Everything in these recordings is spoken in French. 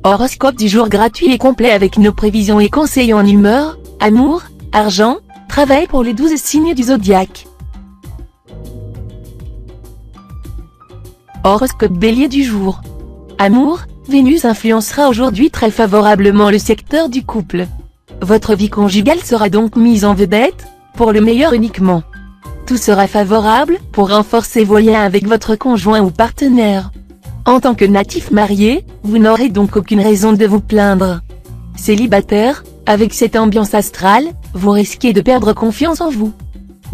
Horoscope du jour gratuit et complet avec nos prévisions et conseils en humeur, amour, argent, travail pour les 12 signes du zodiaque. Horoscope Bélier du jour. Amour, Vénus influencera aujourd'hui très favorablement le secteur du couple. Votre vie conjugale sera donc mise en vedette, pour le meilleur uniquement. Tout sera favorable pour renforcer vos liens avec votre conjoint ou partenaire. En tant que natif marié, vous n'aurez donc aucune raison de vous plaindre. Célibataire, avec cette ambiance astrale, vous risquez de perdre confiance en vous.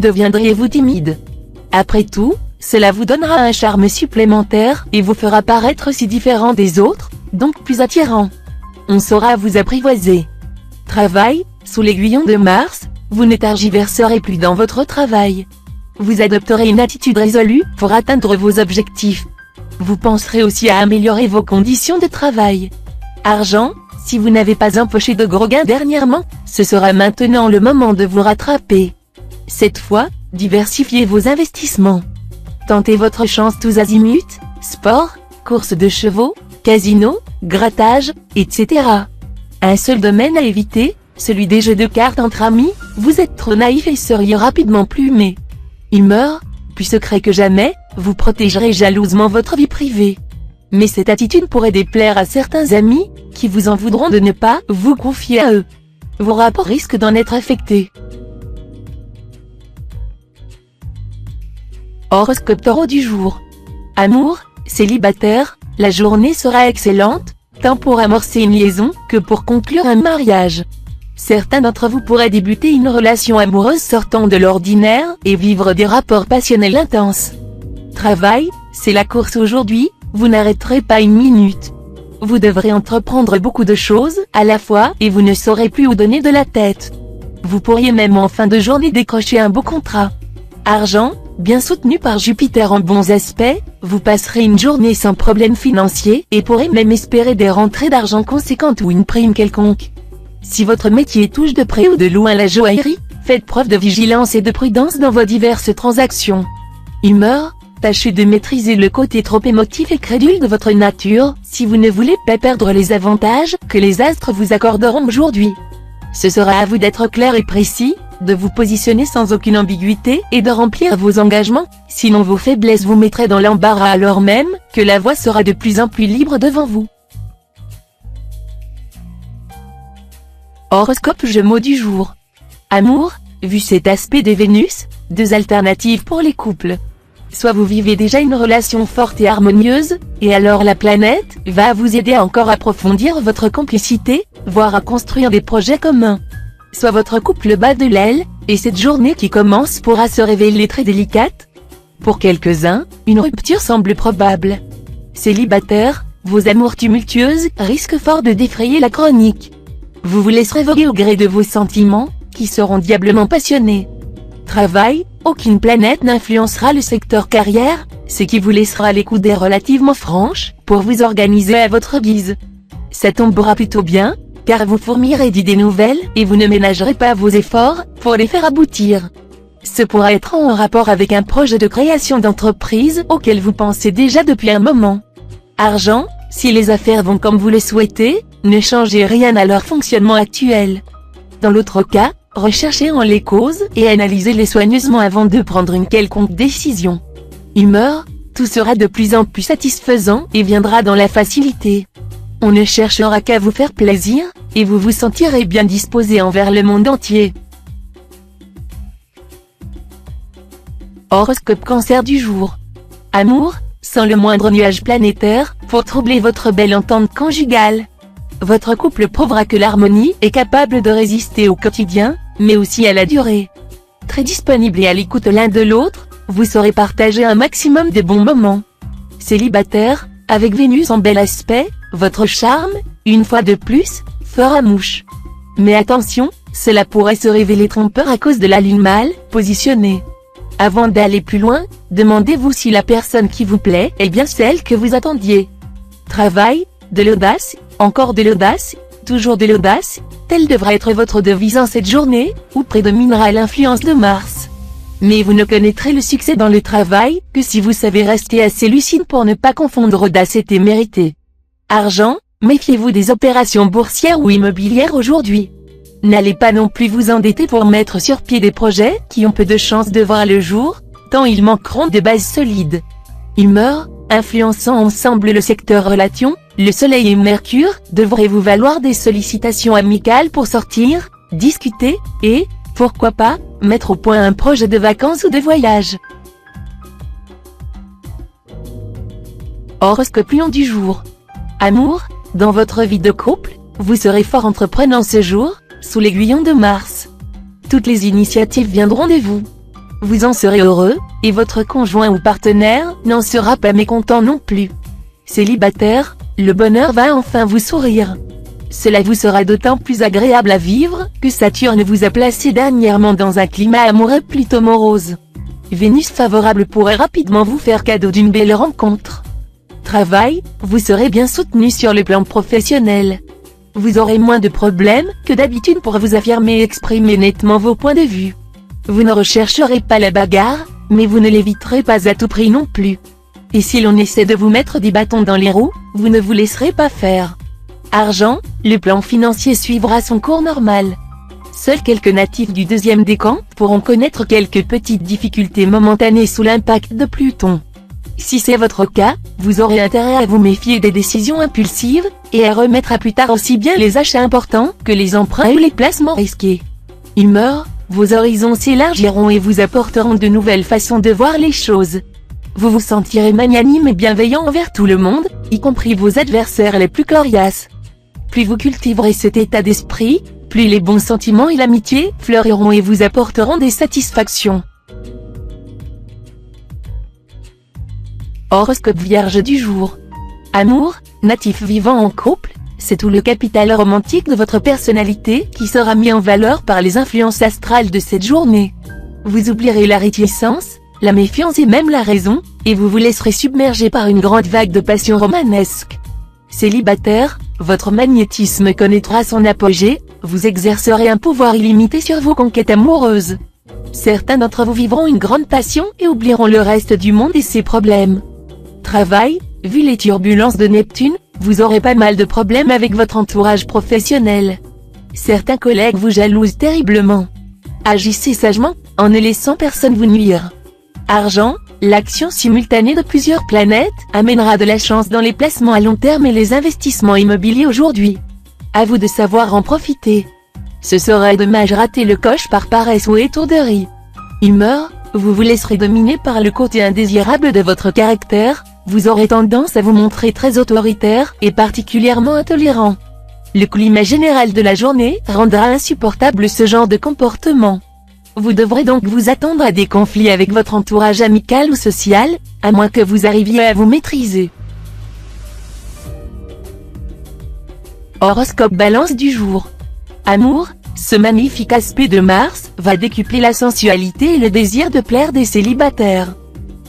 Deviendriez-vous timide? Après tout, cela vous donnera un charme supplémentaire et vous fera paraître si différent des autres, donc plus attirant. On saura vous apprivoiser. Travail, sous l'aiguillon de Mars, vous ne tergiverserez plus dans votre travail. Vous adopterez une attitude résolue pour atteindre vos objectifs. Vous penserez aussi à améliorer vos conditions de travail. Argent, si vous n'avez pas empoché de gros gains dernièrement, ce sera maintenant le moment de vous rattraper. Cette fois, diversifiez vos investissements. Tentez votre chance tous azimuts, sport, course de chevaux, casino, grattage, etc. Un seul domaine à éviter, celui des jeux de cartes entre amis, vous êtes trop naïf et seriez rapidement plumé. Humeur, plus secret que jamais, vous protégerez jalousement votre vie privée. Mais cette attitude pourrait déplaire à certains amis, qui vous en voudront de ne pas vous confier à eux. Vos rapports risquent d'en être affectés. Horoscope Taureau du jour. Amour, célibataire, la journée sera excellente, tant pour amorcer une liaison que pour conclure un mariage. Certains d'entre vous pourraient débuter une relation amoureuse sortant de l'ordinaire et vivre des rapports passionnels intenses. Travail, c'est la course aujourd'hui, vous n'arrêterez pas une minute. Vous devrez entreprendre beaucoup de choses à la fois et vous ne saurez plus où donner de la tête. Vous pourriez même en fin de journée décrocher un beau contrat. Argent, bien soutenu par Jupiter en bons aspects, vous passerez une journée sans problème financier et pourrez même espérer des rentrées d'argent conséquentes ou une prime quelconque. Si votre métier touche de près ou de loin la joaillerie, faites preuve de vigilance et de prudence dans vos diverses transactions. Humeur, tâchez de maîtriser le côté trop émotif et crédule de votre nature, si vous ne voulez pas perdre les avantages que les astres vous accorderont aujourd'hui. Ce sera à vous d'être clair et précis, de vous positionner sans aucune ambiguïté et de remplir vos engagements, sinon vos faiblesses vous mettraient dans l'embarras alors même que la voie sera de plus en plus libre devant vous. Horoscope Gémeaux du jour. Amour, vu cet aspect de Vénus, deux alternatives pour les couples. Soit vous vivez déjà une relation forte et harmonieuse, et alors la planète va vous aider à encore approfondir votre complicité, voire à construire des projets communs. Soit votre couple bat de l'aile, et cette journée qui commence pourra se révéler très délicate. Pour quelques-uns, une rupture semble probable. Célibataire, vos amours tumultueuses risquent fort de défrayer la chronique. Vous vous laisserez voguer au gré de vos sentiments, qui seront diablement passionnés. Travail, aucune planète n'influencera le secteur carrière, ce qui vous laissera les coudées relativement franches, pour vous organiser à votre guise. Ça tombera plutôt bien, car vous fourmillerez d'idées nouvelles, et vous ne ménagerez pas vos efforts, pour les faire aboutir. Ce pourra être en rapport avec un projet de création d'entreprise auquel vous pensez déjà depuis un moment. Argent, si les affaires vont comme vous le souhaitez, ne changez rien à leur fonctionnement actuel. Dans l'autre cas, recherchez en les causes et analysez-les soigneusement avant de prendre une quelconque décision. Humeur, tout sera de plus en plus satisfaisant et viendra dans la facilité. On ne cherchera qu'à vous faire plaisir, et vous vous sentirez bien disposé envers le monde entier. Horoscope Cancer du jour. Amour, sans le moindre nuage planétaire, pour troubler votre belle entente conjugale. Votre couple prouvera que l'harmonie est capable de résister au quotidien, mais aussi à la durée. Très disponible et à l'écoute l'un de l'autre, vous saurez partager un maximum de bons moments. Célibataire, avec Vénus en bel aspect, votre charme, une fois de plus, fera mouche. Mais attention, cela pourrait se révéler trompeur à cause de la lune mal positionnée. Avant d'aller plus loin, demandez-vous si la personne qui vous plaît est bien celle que vous attendiez. Travail, de l'audace, encore de l'audace, toujours de l'audace, telle devra être votre devise en cette journée, où prédominera l'influence de Mars. Mais vous ne connaîtrez le succès dans le travail que si vous savez rester assez lucide pour ne pas confondre audace et témérité. Argent, Méfiez-vous des opérations boursières ou immobilières aujourd'hui. N'allez pas non plus vous endetter pour mettre sur pied des projets qui ont peu de chances de voir le jour, tant ils manqueront de bases solides. Humeur, influençant ensemble le secteur relations, le Soleil et Mercure devraient vous valoir des sollicitations amicales pour sortir, discuter, et, pourquoi pas, mettre au point un projet de vacances ou de voyage. Horoscope Lion du jour. Amour, dans votre vie de couple, vous serez fort entreprenant ce jour, sous l'aiguillon de Mars. Toutes les initiatives viendront de vous. Vous en serez heureux, et votre conjoint ou partenaire n'en sera pas mécontent non plus. Célibataire, le bonheur va enfin vous sourire. Cela vous sera d'autant plus agréable à vivre, que Saturne vous a placé dernièrement dans un climat amoureux plutôt morose. Vénus favorable pourrait rapidement vous faire cadeau d'une belle rencontre. Travail, vous serez bien soutenu sur le plan professionnel. Vous aurez moins de problèmes que d'habitude pour vous affirmer et exprimer nettement vos points de vue. Vous ne rechercherez pas la bagarre, mais vous ne l'éviterez pas à tout prix non plus. Et si l'on essaie de vous mettre des bâtons dans les roues, vous ne vous laisserez pas faire. Argent, le plan financier suivra son cours normal. Seuls quelques natifs du deuxième décan pourront connaître quelques petites difficultés momentanées sous l'impact de Pluton. Si c'est votre cas, vous aurez intérêt à vous méfier des décisions impulsives, et à remettre à plus tard aussi bien les achats importants que les emprunts ou les placements risqués. Humeur, vos horizons s'élargiront et vous apporteront de nouvelles façons de voir les choses. Vous vous sentirez magnanime et bienveillant envers tout le monde, y compris vos adversaires les plus coriaces. Plus vous cultiverez cet état d'esprit, plus les bons sentiments et l'amitié fleuriront et vous apporteront des satisfactions. Horoscope Vierge du jour. Amour, natif vivant en couple, c'est tout le capital romantique de votre personnalité qui sera mis en valeur par les influences astrales de cette journée. Vous oublierez la réticence, la méfiance et même la raison, et vous vous laisserez submerger par une grande vague de passion romanesque. Célibataire, votre magnétisme connaîtra son apogée, vous exercerez un pouvoir illimité sur vos conquêtes amoureuses. Certains d'entre vous vivront une grande passion et oublieront le reste du monde et ses problèmes. Travail, vu les turbulences de Neptune, vous aurez pas mal de problèmes avec votre entourage professionnel. Certains collègues vous jalousent terriblement. Agissez sagement, en ne laissant personne vous nuire. Argent, l'action simultanée de plusieurs planètes amènera de la chance dans les placements à long terme et les investissements immobiliers aujourd'hui. À vous de savoir en profiter. Ce serait dommage rater le coche par paresse ou étourderie. Humeur, vous vous laisserez dominer par le côté indésirable de votre caractère, vous aurez tendance à vous montrer très autoritaire et particulièrement intolérant. Le climat général de la journée rendra insupportable ce genre de comportement. Vous devrez donc vous attendre à des conflits avec votre entourage amical ou social, à moins que vous arriviez à vous maîtriser. Horoscope Balance du jour. Amour, ce magnifique aspect de Mars va décupler la sensualité et le désir de plaire des célibataires.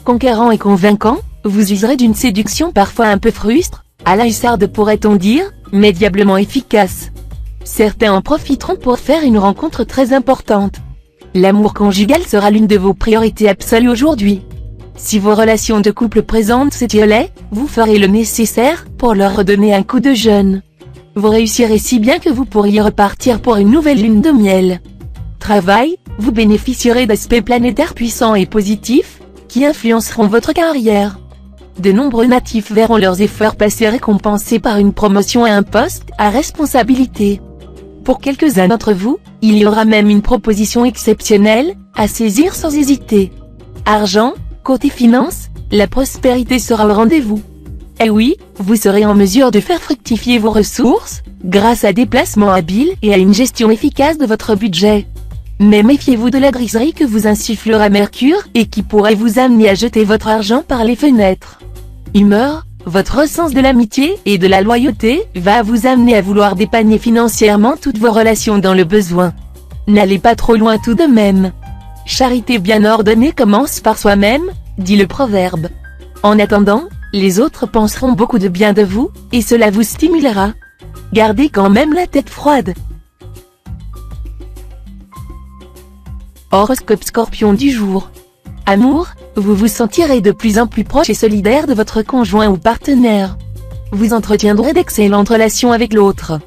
Conquérant et convaincant, vous userez d'une séduction parfois un peu frustre, à la hussarde pourrait-on dire, mais diablement efficace. Certains en profiteront pour faire une rencontre très importante. L'amour conjugal sera l'une de vos priorités absolues aujourd'hui. Si vos relations de couple présentent ces tiolets, vous ferez le nécessaire pour leur redonner un coup de jeune. Vous réussirez si bien que vous pourriez repartir pour une nouvelle lune de miel. Travail, vous bénéficierez d'aspects planétaires puissants et positifs, qui influenceront votre carrière. De nombreux natifs verront leurs efforts passés récompensés par une promotion à un poste à responsabilité. Pour quelques-uns d'entre vous, il y aura même une proposition exceptionnelle, à saisir sans hésiter. Argent, côté finance, la prospérité sera au rendez-vous. Eh oui, vous serez en mesure de faire fructifier vos ressources, grâce à des placements habiles et à une gestion efficace de votre budget. Mais méfiez-vous de la griserie que vous insufflera Mercure et qui pourrait vous amener à jeter votre argent par les fenêtres. Humeur, votre sens de l'amitié et de la loyauté va vous amener à vouloir dépanner financièrement toutes vos relations dans le besoin. N'allez pas trop loin tout de même. Charité bien ordonnée commence par soi-même, dit le proverbe. En attendant, les autres penseront beaucoup de bien de vous, et cela vous stimulera. Gardez quand même la tête froide. Horoscope Scorpion du jour. Amour, vous vous sentirez de plus en plus proche et solidaire de votre conjoint ou partenaire. vous entretiendrez d'excellentes relations avec l'autre.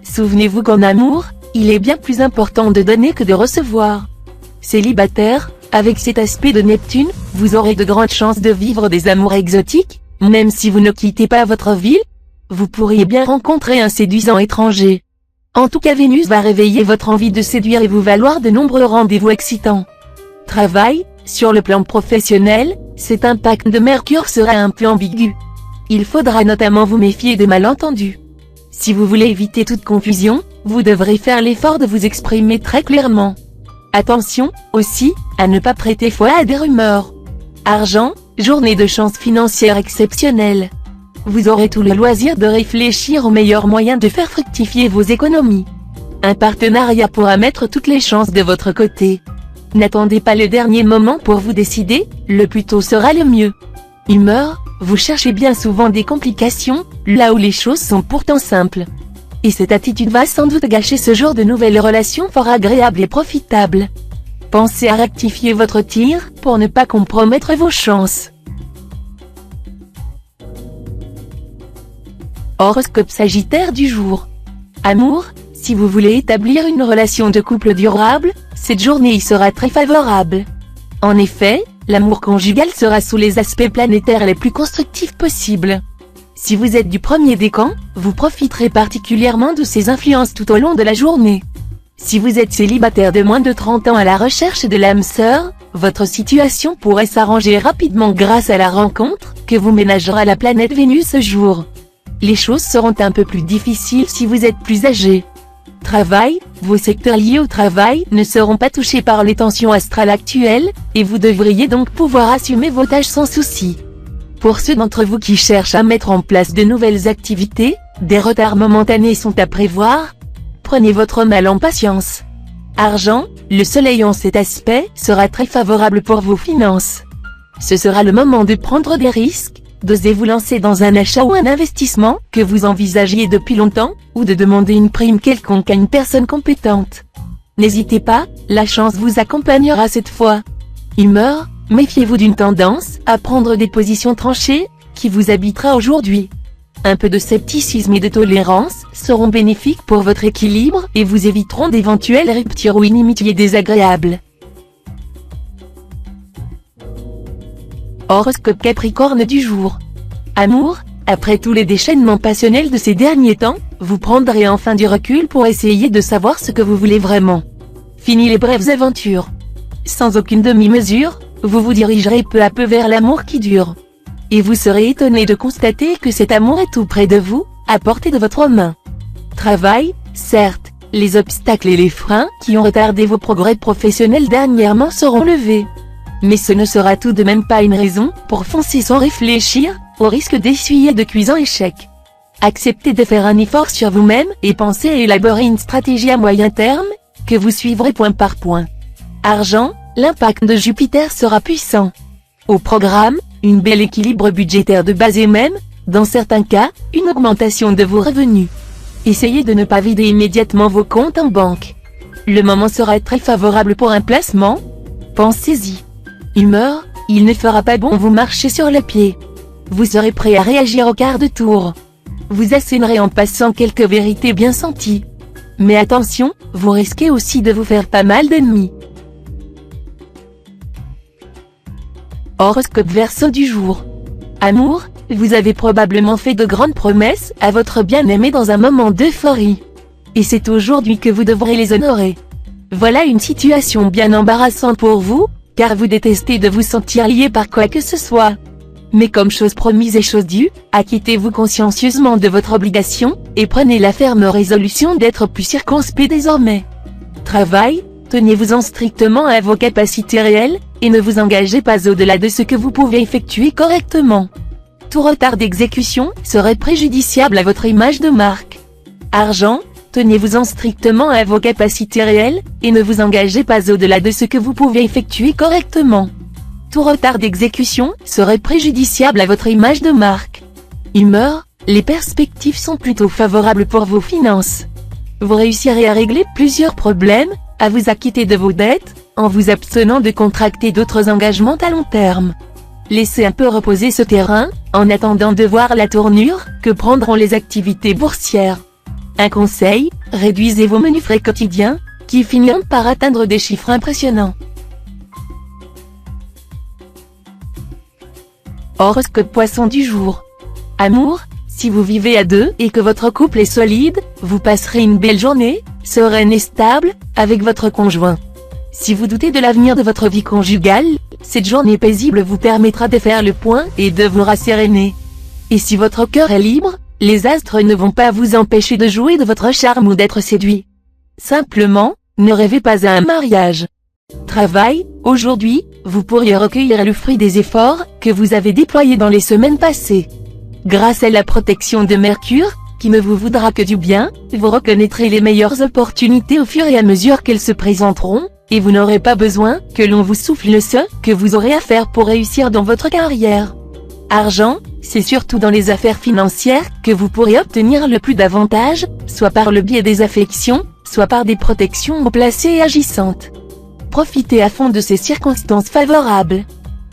Souvenez-vous qu'en amour, il est bien plus important de donner que de recevoir. Célibataire, avec cet aspect de Neptune, vous aurez de grandes chances de vivre des amours exotiques, même si vous ne quittez pas votre ville. Vous pourriez bien rencontrer un séduisant étranger. En tout cas, Vénus va réveiller votre envie de séduire et vous valoir de nombreux rendez-vous excitants. Travail, sur le plan professionnel, cet impact de Mercure sera un peu ambigu. Il faudra notamment vous méfier des malentendus. Si vous voulez éviter toute confusion, vous devrez faire l'effort de vous exprimer très clairement. Attention, aussi, à ne pas prêter foi à des rumeurs. Argent, journée de chance financière exceptionnelle. Vous aurez tout le loisir de réfléchir aux meilleurs moyens de faire fructifier vos économies. Un partenariat pourra mettre toutes les chances de votre côté. N'attendez pas le dernier moment pour vous décider, le plus tôt sera le mieux. Humeur, vous cherchez bien souvent des complications, là où les choses sont pourtant simples. Et cette attitude va sans doute gâcher ce jour de nouvelles relations fort agréables et profitables. Pensez à rectifier votre tir, pour ne pas compromettre vos chances. Horoscope Sagittaire du jour. Amour, si vous voulez établir une relation de couple durable, cette journée y sera très favorable. En effet, l'amour conjugal sera sous les aspects planétaires les plus constructifs possibles. Si vous êtes du premier décan, vous profiterez particulièrement de ces influences tout au long de la journée. Si vous êtes célibataire de moins de 30 ans à la recherche de l'âme sœur, votre situation pourrait s'arranger rapidement grâce à la rencontre que vous ménagera la planète Vénus ce jour. Les choses seront un peu plus difficiles si vous êtes plus âgé. Travail, vos secteurs liés au travail ne seront pas touchés par les tensions astrales actuelles, et vous devriez donc pouvoir assumer vos tâches sans souci. Pour ceux d'entre vous qui cherchent à mettre en place de nouvelles activités, des retards momentanés sont à prévoir. Prenez votre mal en patience. Argent, le soleil en cet aspect sera très favorable pour vos finances. Ce sera le moment de prendre des risques, d'oser vous lancer dans un achat ou un investissement que vous envisagiez depuis longtemps, ou de demander une prime quelconque à une personne compétente. N'hésitez pas, la chance vous accompagnera cette fois. Humeur, méfiez-vous d'une tendance à prendre des positions tranchées, qui vous habitera aujourd'hui. Un peu de scepticisme et de tolérance seront bénéfiques pour votre équilibre et vous éviteront d'éventuelles ruptures ou inimitiés désagréables. Horoscope Capricorne du jour. Amour, après tous les déchaînements passionnels de ces derniers temps, vous prendrez enfin du recul pour essayer de savoir ce que vous voulez vraiment. Fini les brèves aventures. Sans aucune demi-mesure, vous vous dirigerez peu à peu vers l'amour qui dure. Et vous serez étonné de constater que cet amour est tout près de vous, à portée de votre main. Travail, certes, les obstacles et les freins qui ont retardé vos progrès professionnels dernièrement seront levés. Mais ce ne sera tout de même pas une raison pour foncer sans réfléchir, au risque d'essuyer de cuisants échecs. Acceptez de faire un effort sur vous-même et pensez à élaborer une stratégie à moyen terme, que vous suivrez point par point. Argent, l'impact de Jupiter sera puissant. Au programme, une belle équilibre budgétaire de base et même, dans certains cas, une augmentation de vos revenus. Essayez de ne pas vider immédiatement vos comptes en banque. Le moment sera très favorable pour un placement. Pensez-y. Humeur, il ne fera pas bon vous marcher sur les pieds. Vous serez prêt à réagir au quart de tour. Vous assénerez en passant quelques vérités bien senties. Mais attention, vous risquez aussi de vous faire pas mal d'ennemis. Horoscope Verseau du jour. Amour, vous avez probablement fait de grandes promesses à votre bien-aimé dans un moment d'euphorie. Et c'est aujourd'hui que vous devrez les honorer. Voilà une situation bien embarrassante pour vous, car vous détestez de vous sentir lié par quoi que ce soit. Mais comme chose promise et chose due, acquittez-vous consciencieusement de votre obligation, et prenez la ferme résolution d'être plus circonspect désormais. Travail, tenez-vous-en strictement à vos capacités réelles, et ne vous engagez pas au-delà de ce que vous pouvez effectuer correctement. Tout retard d'exécution serait préjudiciable à votre image de marque. Argent, tenez-vous-en strictement à vos capacités réelles, et ne vous engagez pas au-delà de ce que vous pouvez effectuer correctement. Tout retard d'exécution serait préjudiciable à votre image de marque. Humeur, les perspectives sont plutôt favorables pour vos finances. Vous réussirez à régler plusieurs problèmes, à vous acquitter de vos dettes, en vous abstenant de contracter d'autres engagements à long terme. laissez un peu reposer ce terrain, en attendant de voir la tournure que prendront les activités boursières. Un conseil, réduisez vos menus frais quotidiens, qui finiront par atteindre des chiffres impressionnants. Horoscope Poisson du jour. Amour, si vous vivez à deux et que votre couple est solide, vous passerez une belle journée, sereine et stable, avec votre conjoint. Si vous doutez de l'avenir de votre vie conjugale, cette journée paisible vous permettra de faire le point et de vous rasséréner. Et si votre cœur est libre, les astres ne vont pas vous empêcher de jouer de votre charme ou d'être séduit. Simplement, ne rêvez pas à un mariage. Travail, aujourd'hui, vous pourriez recueillir le fruit des efforts que vous avez déployés dans les semaines passées. Grâce à la protection de Mercure, qui ne vous voudra que du bien, vous reconnaîtrez les meilleures opportunités au fur et à mesure qu'elles se présenteront, et vous n'aurez pas besoin que l'on vous souffle ce que vous aurez à faire pour réussir dans votre carrière. Argent, c'est surtout dans les affaires financières que vous pourrez obtenir le plus d'avantages, soit par le biais des affections, soit par des protections haut placées et agissantes. Profitez à fond de ces circonstances favorables.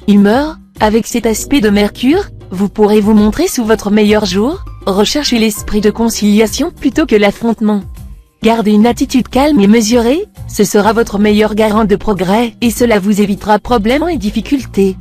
Humeur, avec cet aspect de Mercure, vous pourrez vous montrer sous votre meilleur jour, recherchez l'esprit de conciliation plutôt que l'affrontement. Gardez une attitude calme et mesurée, ce sera votre meilleur garant de progrès et cela vous évitera problèmes et difficultés.